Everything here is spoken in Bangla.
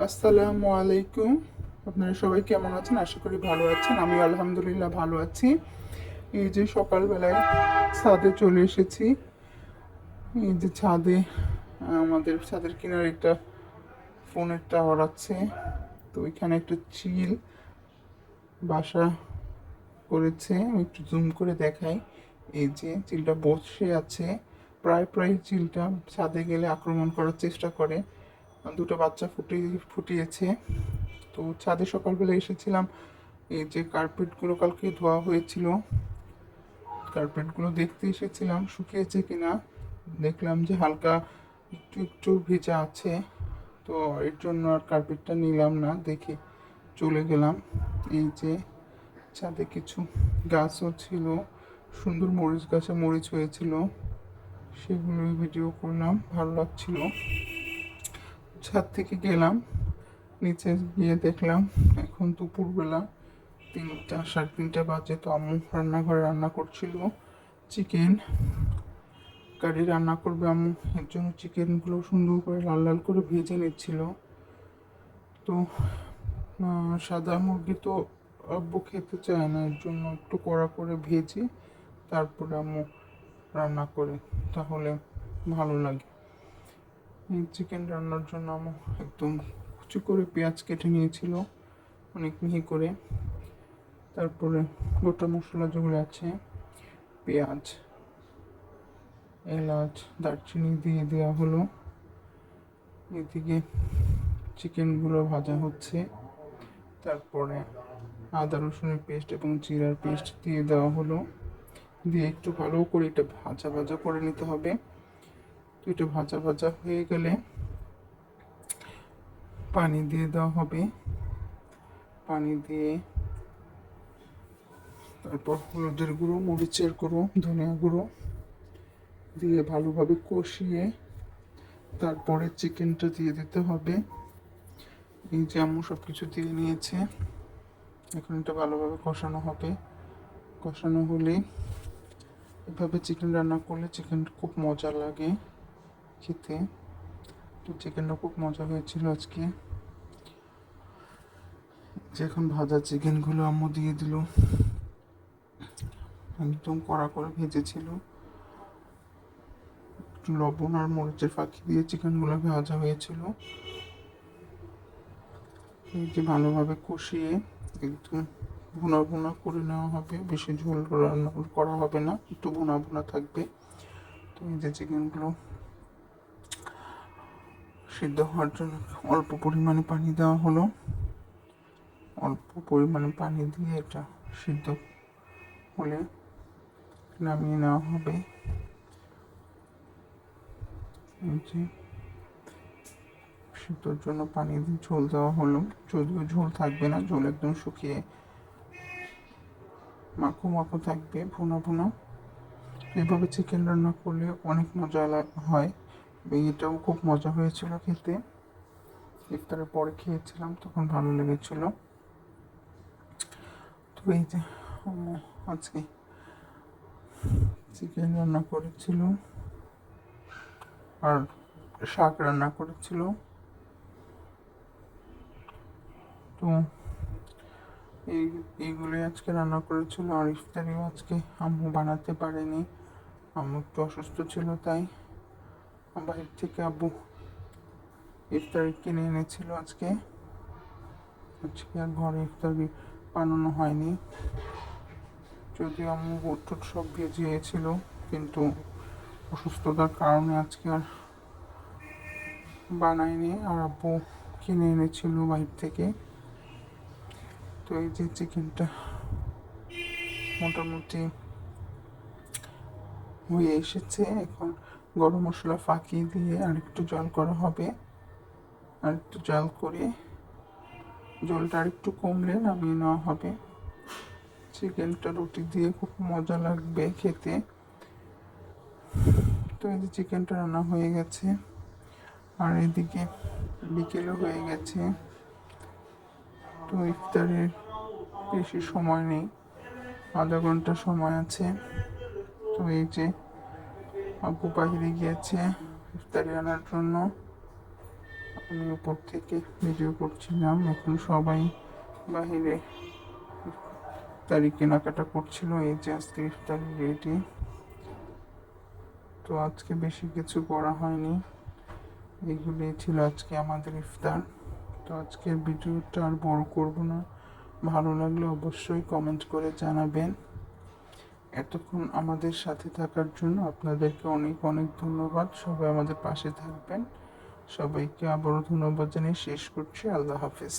আসসালামু আলাইকুম। আপনারা সবাই কেমন আছেন? আশা করি ভালো আছেন। আমি আলহামদুলিল্লাহ ভালো আছি। এই যে সকালবেলায় ছাদে চলে এসেছি। এই যে ছাদে আমাদের ছাদের কিনারে একটা ফোনের টাওয়ার আছে। তো এখানে একটা চিল বাসা করেছে। আমি একটু জুম করে দেখাই। এই যে চিলটা বসে আছে। প্রায় প্রায় চিলটা ছাদে গেলে আক্রমণ করার চেষ্টা করে। দুটো বাচ্চা ফুটিয়েছে। তো ছাদে সকালবেলা এসেছিলাম। এই যে কার্পেটগুলো কালকে ধোয়া হয়েছিল, কার্পেটগুলো দেখতে এসেছিলাম শুকিয়েছে কিনা। দেখলাম যে হালকা একটু একটু ভেজা আছে। তো এর জন্য আর কার্পেটটা নিলাম না, দেখে চলে গেলাম। এই যে ছাদে কিছু গাছও ছিল, সুন্দর মরিচ গাছে মরিচ হয়েছিল, সেগুলোই ভিডিও করলাম, ভালো লাগছিল। ছাদ থেকে গেলাম, নিচে গিয়ে দেখলাম এখন দুপুরবেলা 3টা 3:30 বাজে। তো আম্মু রান্নাঘরে রান্না করছিল চিকেন কারি রান্না করবে আম্মু। এর জন্য চিকেনগুলো সুন্দর করে লাল লাল করে ভেজে নিচ্ছিল। তো সাদা মুরগি তো আব্বু খেতে চায় না, এর জন্য একটু কড়া করে ভেজে তারপরে আম্মু রান্না করে, তাহলে ভালো লাগে। এই চিকেন রান্নার জন্য আম্মু একদম কুচি করে পেঁয়াজ কেটে নিয়েছিল অনেক মিহি করে। তারপরে গোটা মশলা যেগুলো আছে, পেঁয়াজ, এলাচ, দারচিনি দিয়ে দেওয়া হলো। এদিকে চিকেনগুলো ভাজা হচ্ছে। তারপরে আদা রসুনের পেস্ট এবং জিরার পেস্ট দিয়ে দেওয়া হলো। দিয়ে একটু ভালো করে এটা ভাজা ভাজা করে নিতে হবে। তো এটা ভাজা ভাজা হয়ে গেলে পানি দিয়ে দেওয়া হবে। পানি দিয়ে তারপর হলুদের গুঁড়ো, মরিচের গুঁড়ো, ধনিয়া গুঁড়ো দিয়ে ভালোভাবে কষিয়ে তারপরে চিকেনটা দিয়ে দিতে হবে। এই যে আম্মু সব কিছু দিয়ে নিয়েছে, এখন এটা ভালোভাবে কষানো হবে। কষানো হলে এভাবে চিকেন রান্না করলে চিকেনটা খুব মজা লাগে খেতে। তো চিকেনটা খুব মজা হয়েছিল আজকে। যে এখন ভাজা চিকেনগুলো আম্মু দিয়ে দিল, একদম কড়া করে ভেজেছিল। একটু লবণ আর মরিচের ফাঁকি দিয়ে চিকেনগুলো ভাজা হয়েছিল। এই যে ভালোভাবে কষিয়ে একদম ভুনা ভুনা করে নেওয়া হবে, বেশি ঝোল রান্না করা হবে না, একটু ভুনা ভুনা থাকবে। তো এই যে চিকেনগুলো সিদ্ধ হওয়ার জন্য অল্প পরিমাণে পানি দেওয়া হলো। অল্প পরিমাণে পানি দিয়ে এটা সিদ্ধ হলে নামিয়ে নেওয়া হবে। এই যে সিদ্ধর জন্য পানি দিয়ে ঝোল দেওয়া হলো, যদিও ঝোল থাকবে না, ঝোল একদম শুকিয়ে মাখো মাখো থাকবে, ভুনা ভুনা। এভাবে চিকেন রান্না করলে অনেক মজা হয়। এটাও খুব মজা হয়েছিল খেতে। ইফতারের পরে খেয়েছিলাম, তখন ভালো লেগেছিল। তো এই যে আজকে চিকেন রান্না করেছিল আর শাক রান্না করেছিল। তো এইগুলোই আজকে রান্না করেছিল। আর ইফতারিও আজকে আম্মু বানাতে পারেনি, আম্মু একটু অসুস্থ ছিল, তাই বাইরে থেকে আব্বু ইফতারি কিনে এনেছিল আজকে। আজকে আর ঘরে ইফতারি বানানো হয়নি, যদিও আম্মু বুট টুট সব ভিজিয়েছিল, কিন্তু অসুস্থতার কারণে আজকে আর বানায়নি। আর আব্বু কিনে এনেছিল বাইরে থেকে। তো এই যে চিকেনটা মোটামুটি হয়ে এসেছে। এখন গরম মশলা ফাঁকি দিয়ে আর একটু জল করা হবে। আর একটু জল করে জলটা আর একটু কমলে নামিয়ে নেওয়া হবে। চিকেনটা রুটি দিয়ে খুব মজা লাগবে খেতে। তো এই যে চিকেনটা রান্না হয়ে গেছে। আর এদিকে বিকেলও হয়ে গেছে। তো ইফতারের বেশি সময় নেই, আধা ঘন্টা সময় আছে। তো এই যে আব্বু বাইরে গিয়েছে ইফতারি আনার জন্য। আমি উপর থেকে ভিডিও করছিলাম। এখন সবাই বাহিরে ইফতারি কেনাকাটা করছিল। এই যে আজকে ইফতারি রেডি। তো আজকে বেশি কিছু করা হয়নি, এগুলি ছিল আজকে আমাদের ইফতার। তো আজকের ভিডিওটা আর বড় করব না, ভালো লাগলে অবশ্যই কমেন্ট করে জানাবেন। এতক্ষণ আমাদের সাথে থাকার জন্য আপনাদেরকে অনেক অনেক ধন্যবাদ। সবাই আমাদের পাশে থাকবেন। সবাইকে আবারও ধন্যবাদ জানিয়ে শেষ করছি। আল্লাহ হাফেজ।